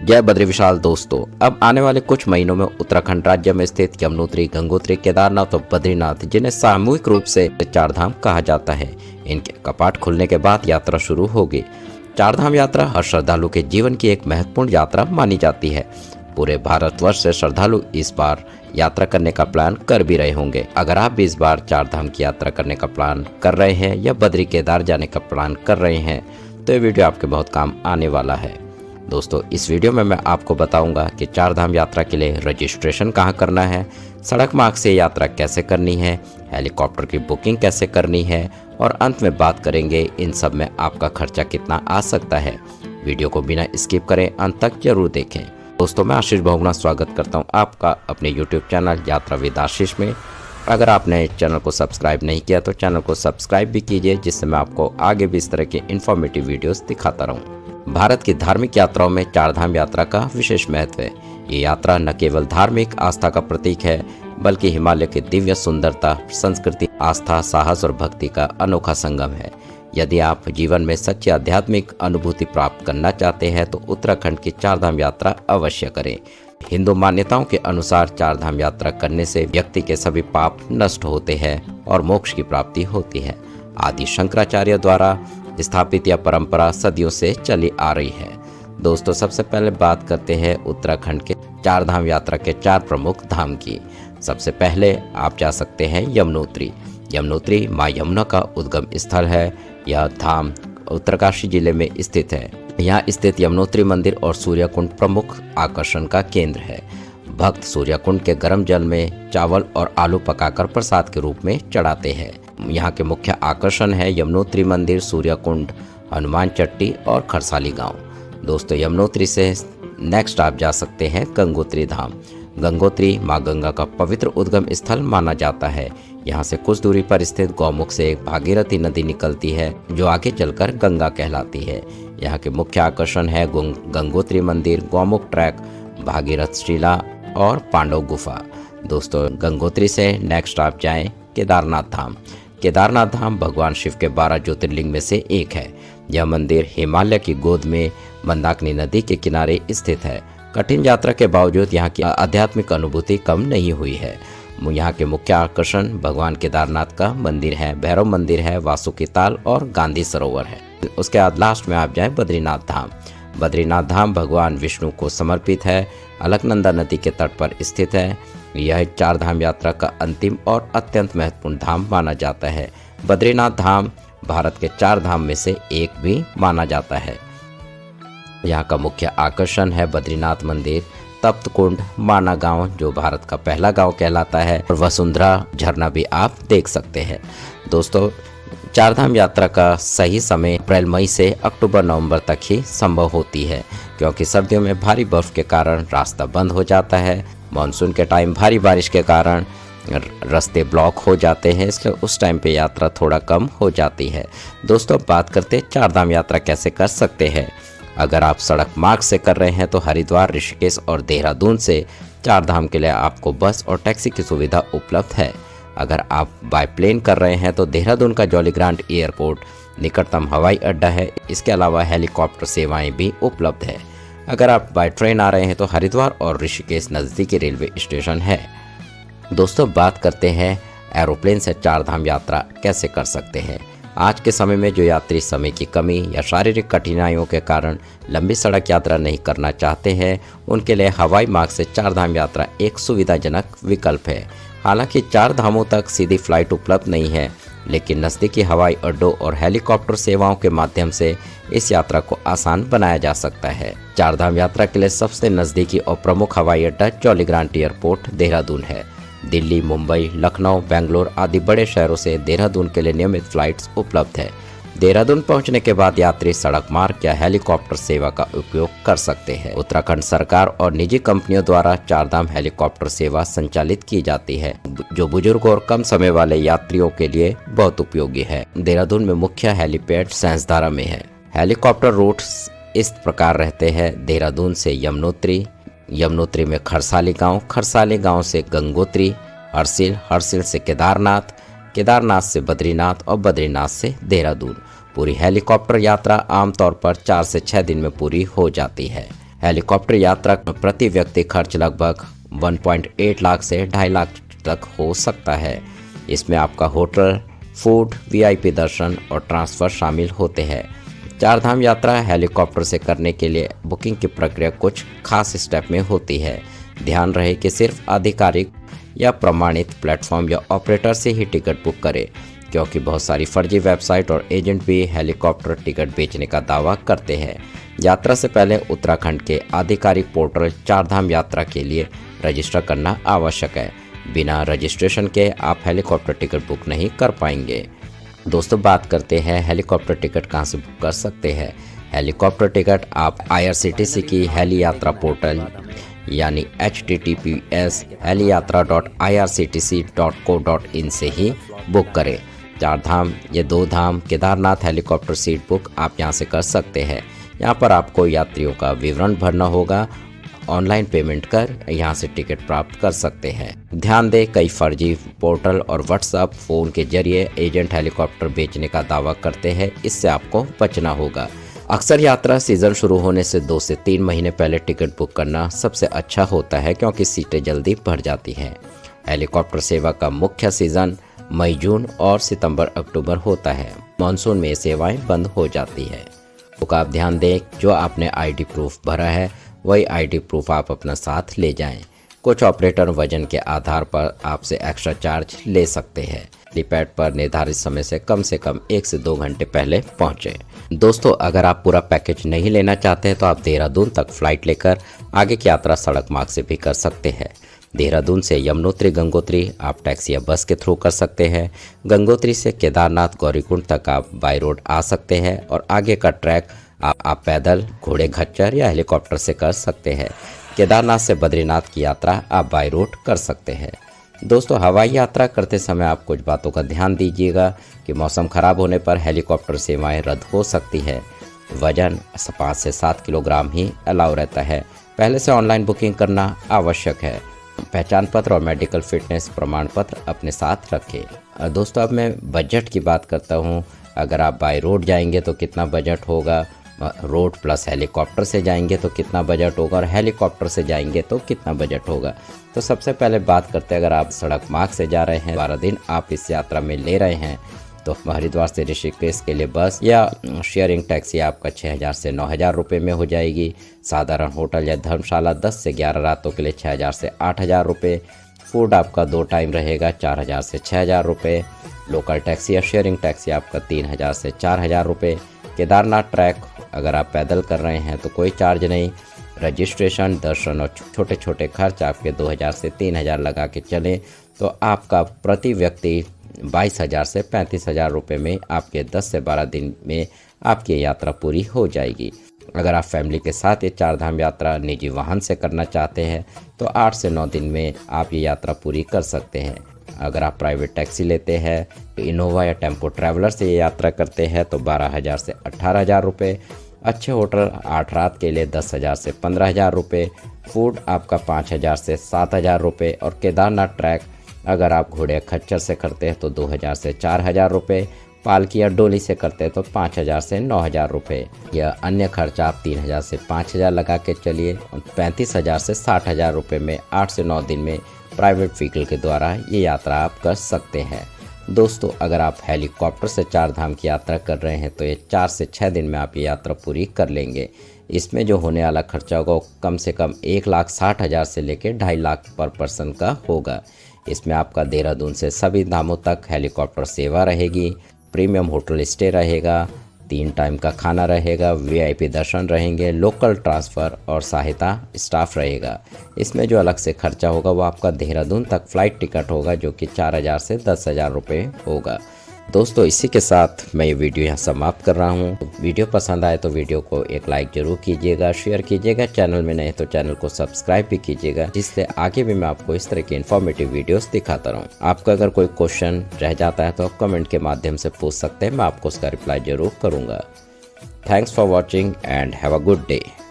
जय बद्री विशाल दोस्तों, अब आने वाले कुछ महीनों में उत्तराखंड राज्य में स्थित यमुनोत्री, गंगोत्री, केदारनाथ और बद्रीनाथ, जिन्हें सामूहिक रूप से चार धाम कहा जाता है, इनके कपाट खुलने के बाद यात्रा शुरू होगी। चार धाम यात्रा हर श्रद्धालु के जीवन की एक महत्वपूर्ण यात्रा मानी जाती है। पूरे भारतवर्ष से श्रद्धालु इस बार यात्रा करने का प्लान कर भी रहे होंगे। अगर आप भी इस बार चार धाम की यात्रा करने का प्लान कर रहे हैं या बद्री केदार जाने का प्लान कर रहे हैं तो ये वीडियो आपके बहुत काम आने वाला है। दोस्तों, इस वीडियो में मैं आपको बताऊंगा कि चार धाम यात्रा के लिए रजिस्ट्रेशन कहाँ करना है, सड़क मार्ग से यात्रा कैसे करनी है, हेलीकॉप्टर की बुकिंग कैसे करनी है और अंत में बात करेंगे इन सब में आपका खर्चा कितना आ सकता है। वीडियो को बिना स्किप करें अंत तक जरूर देखें। दोस्तों, मैं आशीष बहुगुणा स्वागत करता हूं आपका अपने YouTube चैनल यात्रा विद आशीष में। अगर आपने चैनल को सब्सक्राइब नहीं किया तो चैनल को सब्सक्राइब भी कीजिए, जिससे मैं आपको आगे भी इस तरह के इन्फॉर्मेटिव वीडियोस दिखाता रहूं। भारत की धार्मिक यात्राओं में चार धाम यात्रा का विशेष महत्व है। ये यात्रा न केवल धार्मिक आस्था का प्रतीक है, बल्कि हिमालय की दिव्य सुंदरता, संस्कृति, आस्था, साहस और भक्ति का अनोखा संगम है। यदि आप जीवन में सच्ची आध्यात्मिक अनुभूति प्राप्त करना चाहते हैं तो उत्तराखंड की चार धाम यात्रा अवश्य करें। हिंदू मान्यताओं के अनुसार चार धाम यात्रा करने से व्यक्ति के सभी पाप नष्ट होते हैं और मोक्ष की प्राप्ति होती है। आदि शंकराचार्य द्वारा स्थापित यह परंपरा सदियों से चली आ रही है। दोस्तों, सबसे पहले बात करते हैं उत्तराखंड के चार धाम यात्रा के चार प्रमुख धाम की। सबसे पहले आप जा सकते हैं यमुनोत्री। यमुनोत्री माँ यमुना का उद्गम स्थल है। यह धाम उत्तरकाशी जिले में स्थित है। यहाँ स्थित यमुनोत्री मंदिर और सूर्यकुंड प्रमुख आकर्षण का केंद्र है। भक्त सूर्यकुंड के गर्म जल में चावल और आलू पकाकर प्रसाद के रूप में चढ़ाते हैं। यहाँ के मुख्य आकर्षण है यमुनोत्री मंदिर, सूर्यकुंड, हनुमान चट्टी और खरसाली गांव। दोस्तों, यमुनोत्री से नेक्स्ट आप जा सकते हैं गंगोत्री धाम। गंगोत्री माँ गंगा का पवित्र उद्गम स्थल माना जाता है। यहाँ से कुछ दूरी पर स्थित गौमुख से एक भागीरथी नदी निकलती है, जो आगे चलकर गंगा कहलाती है। यहाँ के मुख्य आकर्षण है गंगोत्री मंदिर, गौमुख ट्रैक, भागीरथ शिला और पांडव गुफा। दोस्तों, गंगोत्री से नेक्स्ट आप जाएं केदारनाथ धाम। केदारनाथ धाम भगवान शिव के 12 ज्योतिर्लिंग में से एक है। यह मंदिर हिमालय की गोद में मंदाकिनी नदी के किनारे स्थित है। कठिन यात्रा के बावजूद यहाँ की आध्यात्मिक अनुभूति कम नहीं हुई है। यहाँ के मुख्य आकर्षण भगवान केदारनाथ का मंदिर है, भैरव मंदिर है, वासुकी ताल और गांधी सरोवर है। उसके बाद लास्ट में आप जाएं बद्रीनाथ धाम। बद्रीनाथ धाम भगवान विष्णु को समर्पित है, अलकनंदा नदी के तट पर स्थित है। यह चार धाम यात्रा का अंतिम और अत्यंत महत्वपूर्ण धाम माना जाता है। बद्रीनाथ धाम भारत के चार धाम में से एक भी माना जाता है। यहाँ का मुख्य आकर्षण है बद्रीनाथ मंदिर, तप्त कुंड, माना गांव जो भारत का पहला गांव कहलाता है, और वसुंधरा झरना भी आप देख सकते हैं। दोस्तों, चार धाम यात्रा का सही समय अप्रैल मई से अक्टूबर नवंबर तक ही संभव होती है, क्योंकि सर्दियों में भारी बर्फ के कारण रास्ता बंद हो जाता है। मानसून के टाइम भारी बारिश के कारण रास्ते ब्लॉक हो जाते हैं, इसलिए उस टाइम पे यात्रा थोड़ा कम हो जाती है। दोस्तों, बात करते हैं चार धाम यात्रा कैसे कर सकते हैं। अगर आप सड़क मार्ग से कर रहे हैं तो हरिद्वार, ऋषिकेश और देहरादून से चार धाम के लिए आपको बस और टैक्सी की सुविधा उपलब्ध है। अगर आप बाय प्लेन कर रहे हैं तो देहरादून का जॉली ग्रांट एयरपोर्ट निकटतम हवाई अड्डा है। इसके अलावा हेलीकॉप्टर सेवाएं भी उपलब्ध है। अगर आप बाय ट्रेन आ रहे हैं तो हरिद्वार और ऋषिकेश नज़दीकी रेलवे स्टेशन है। दोस्तों, बात करते हैं एरोप्लेन से चार धाम यात्रा कैसे कर सकते हैं। आज के समय में जो यात्री समय की कमी या शारीरिक कठिनाइयों के कारण लंबी सड़क यात्रा नहीं करना चाहते हैं, उनके लिए हवाई मार्ग से चार धाम यात्रा एक सुविधाजनक विकल्प है। हालांकि चार धामों तक सीधी फ्लाइट उपलब्ध नहीं है, लेकिन नज़दीकी हवाई अड्डों और हेलीकॉप्टर सेवाओं के माध्यम से इस यात्रा को आसान बनाया जा सकता है। चार धाम यात्रा के लिए सबसे नज़दीकी और प्रमुख हवाई अड्डा जॉली ग्रांट एयरपोर्ट देहरादून है। दिल्ली, मुंबई, लखनऊ, बेंगलोर आदि बड़े शहरों से देहरादून के लिए नियमित फ्लाइट्स उपलब्ध है। देहरादून पहुंचने के बाद यात्री सड़क मार्ग या हेलीकॉप्टर सेवा का उपयोग कर सकते हैं। उत्तराखंड सरकार और निजी कंपनियों द्वारा चार धाम हेलीकॉप्टर सेवा संचालित की जाती है, जो बुजुर्ग और कम समय वाले यात्रियों के लिए बहुत उपयोगी है। देहरादून में मुख्य हेलीपैड सैंसधारा में है। हेलीकॉप्टर रूट्स इस प्रकार रहते हैं: देहरादून से यमुनोत्री, यमुनोत्री में खरसाली गांव, खरसाली गांव से गंगोत्री, हर्षिल, हर्षिल से केदारनाथ, केदारनाथ से बद्रीनाथ और बद्रीनाथ से देहरादून। पूरी हेलीकॉप्टर यात्रा आमतौर पर 4 से 6 दिन में पूरी हो जाती है। हेलीकॉप्टर यात्रा प्रति व्यक्ति खर्च लगभग 1.8 लाख से 2.5 लाख तक हो सकता है। इसमें आपका होटल, फूड, वीआईपी दर्शन और ट्रांसफ़र शामिल होते हैं। चारधाम यात्रा हेलीकॉप्टर से करने के लिए बुकिंग की प्रक्रिया कुछ खास स्टेप में होती है। ध्यान रहे कि सिर्फ आधिकारिक या प्रमाणित प्लेटफॉर्म या ऑपरेटर से ही टिकट बुक करें, क्योंकि बहुत सारी फर्जी वेबसाइट और एजेंट भी हेलीकॉप्टर टिकट बेचने का दावा करते हैं। यात्रा से पहले उत्तराखंड के आधिकारिक पोर्टल चारधाम यात्रा के लिए रजिस्टर करना आवश्यक है। बिना रजिस्ट्रेशन के आप हेलीकॉप्टर टिकट बुक नहीं कर पाएंगे। दोस्तों, बात करते हैं हेलीकॉप्टर टिकट कहां से बुक कर सकते हैं। हेलीकॉप्टर टिकट आप IRCTC की हेली यात्रा पोर्टल यानी https heliyatra.irctc.co.in से ही बुक करें। चारधाम ये 2 धाम केदारनाथ हेलीकॉप्टर सीट बुक आप यहां से कर सकते हैं। यहां पर आपको यात्रियों का विवरण भरना होगा। ऑनलाइन पेमेंट कर यहां से टिकट प्राप्त कर सकते हैं। ध्यान दें, कई फर्जी पोर्टल और व्हाट्सएप फ़ोन के जरिए एजेंट हेलीकॉप्टर बेचने का दावा करते हैं। इससे आपको बचना होगा। अक्सर यात्रा सीज़न शुरू होने से 2 से 3 महीने पहले टिकट बुक करना सबसे अच्छा होता है, क्योंकि सीटें जल्दी भर जाती हैं। हेलीकॉप्टर सेवा का मुख्य सीज़न मई, जून और सितंबर, अक्टूबर होता है। मानसून में सेवाएं बंद हो जाती है। तो आप ध्यान दें, जो आपने ID प्रूफ भरा है वही ID प्रूफ आप अपना साथ ले जाएं। कुछ ऑपरेटर वजन के आधार पर आपसे एक्स्ट्रा चार्ज ले सकते हैं। हेलीपैड पर निर्धारित समय से कम 1 से 2 घंटे पहले पहुंचे। दोस्तों, अगर आप पूरा पैकेज नहीं लेना चाहते हैं तो आप देहरादून तक फ्लाइट लेकर आगे की यात्रा सड़क मार्ग से भी कर सकते हैं। देहरादून से यमुनोत्री गंगोत्री आप टैक्सी या बस के थ्रू कर सकते हैं। गंगोत्री से केदारनाथ गौरीकुंड तक आप बाई रोड आ सकते हैं और आगे का ट्रैक आप पैदल, घोड़े, खच्चर या हेलीकॉप्टर से कर सकते हैं। केदारनाथ से बद्रीनाथ की यात्रा आप बाई रोड कर सकते हैं। दोस्तों, हवाई यात्रा करते समय आप कुछ बातों का ध्यान दीजिएगा कि मौसम खराब होने पर हेलीकॉप्टर सेवाएं रद्द हो सकती है। वजन 5 से 7 किलोग्राम ही अलाउ रहता है। पहले से ऑनलाइन बुकिंग करना आवश्यक है। पहचान पत्र और मेडिकल फिटनेस प्रमाण पत्र अपने साथ रखें। दोस्तों, अब मैं बजट की बात करता हूँ। अगर आप बाय रोड जाएंगे तो कितना बजट होगा, रोड प्लस हेलीकॉप्टर से जाएंगे तो कितना बजट होगा और हेलीकॉप्टर से जाएंगे तो कितना बजट होगा। तो सबसे पहले बात करते हैं, अगर आप सड़क मार्ग से जा रहे हैं, 12 दिन आप इस यात्रा में ले रहे हैं, तो हरिद्वार से ऋषिकेश के लिए बस या शेयरिंग टैक्सी आपका 6,000 से 9,000 रुपये में हो जाएगी। साधारण होटल या धर्मशाला 10 से 11 रातों के लिए 6,000 से 8,000 रुपये। फूड आपका 2 टाइम रहेगा 4,000 से 6,000 रुपये। लोकल टैक्सी या शेयरिंग टैक्सी आपका 3,000 से 4,000 रुपये। केदारनाथ ट्रैक अगर आप पैदल कर रहे हैं तो कोई चार्ज नहीं। रजिस्ट्रेशन, दर्शन और छोटे छोटे खर्च आपके 2,000 से 3,000 लगा के चलें तो आपका प्रति व्यक्ति 22,000 से 35,000 रुपये में आपके 10 से 12 दिन में आपकी यात्रा पूरी हो जाएगी। अगर आप फैमिली के साथ ये चारधाम यात्रा निजी वाहन से करना चाहते हैं तो 8 से 9 दिन में आप ये यात्रा पूरी कर सकते हैं। अगर आप प्राइवेट टैक्सी लेते हैं, इनोवा या टेम्पो ट्रैवलर से ये यात्रा करते हैं तो 12,000 से 18,000 रुपये। अच्छे होटल 8 रात के लिए 10,000 से 15,000 रुपये। फूड आपका 5,000 से 7,000 रुपये। और केदारनाथ ट्रैक अगर आप घोड़े खच्चर से करते हैं तो 2,000 से 4,000 रुपये। पालकी या डोली से करते हैं तो 5,000 से 9,000 रुपये। या अन्य खर्चा आप 3,000 से 5,000 लगा के चलिए। 35,000 से 60,000 रुपये में 8 से 9 दिन में प्राइवेट व्हीकल के द्वारा ये यात्रा आप कर सकते हैं। दोस्तों, अगर आप हेलीकॉप्टर से चारधाम की यात्रा कर रहे हैं तो ये 4 से 6 दिन में आप ये यात्रा पूरी कर लेंगे। इसमें जो होने वाला खर्चा होगा वो कम से कम 1,60,000 से लेकर 2.5 लाख पर पर्सन का होगा। इसमें आपका देहरादून से सभी धामों तक हेलीकॉप्टर सेवा रहेगी, प्रीमियम होटल स्टे रहेगा, 3 टाइम का खाना रहेगा, वीआईपी दर्शन रहेंगे, लोकल ट्रांसफ़र और सहायता स्टाफ रहेगा। इसमें जो अलग से खर्चा होगा वो आपका देहरादून तक फ़्लाइट टिकट होगा जो कि 4,000 से 10,000 रुपये होगा। दोस्तों, इसी के साथ मैं ये वीडियो यहाँ समाप्त कर रहा हूँ। वीडियो पसंद आए तो वीडियो को एक लाइक ज़रूर कीजिएगा, शेयर कीजिएगा। चैनल में नए तो चैनल को सब्सक्राइब भी कीजिएगा, जिससे आगे भी मैं आपको इस तरह की इन्फॉर्मेटिव वीडियोस दिखाता रहूँ। आपका अगर कोई क्वेश्चन रह जाता है तो आप कमेंट के माध्यम से पूछ सकते हैं, मैं आपको उसका रिप्लाई ज़रूर करूँगा। Thanks for watching and have a good day.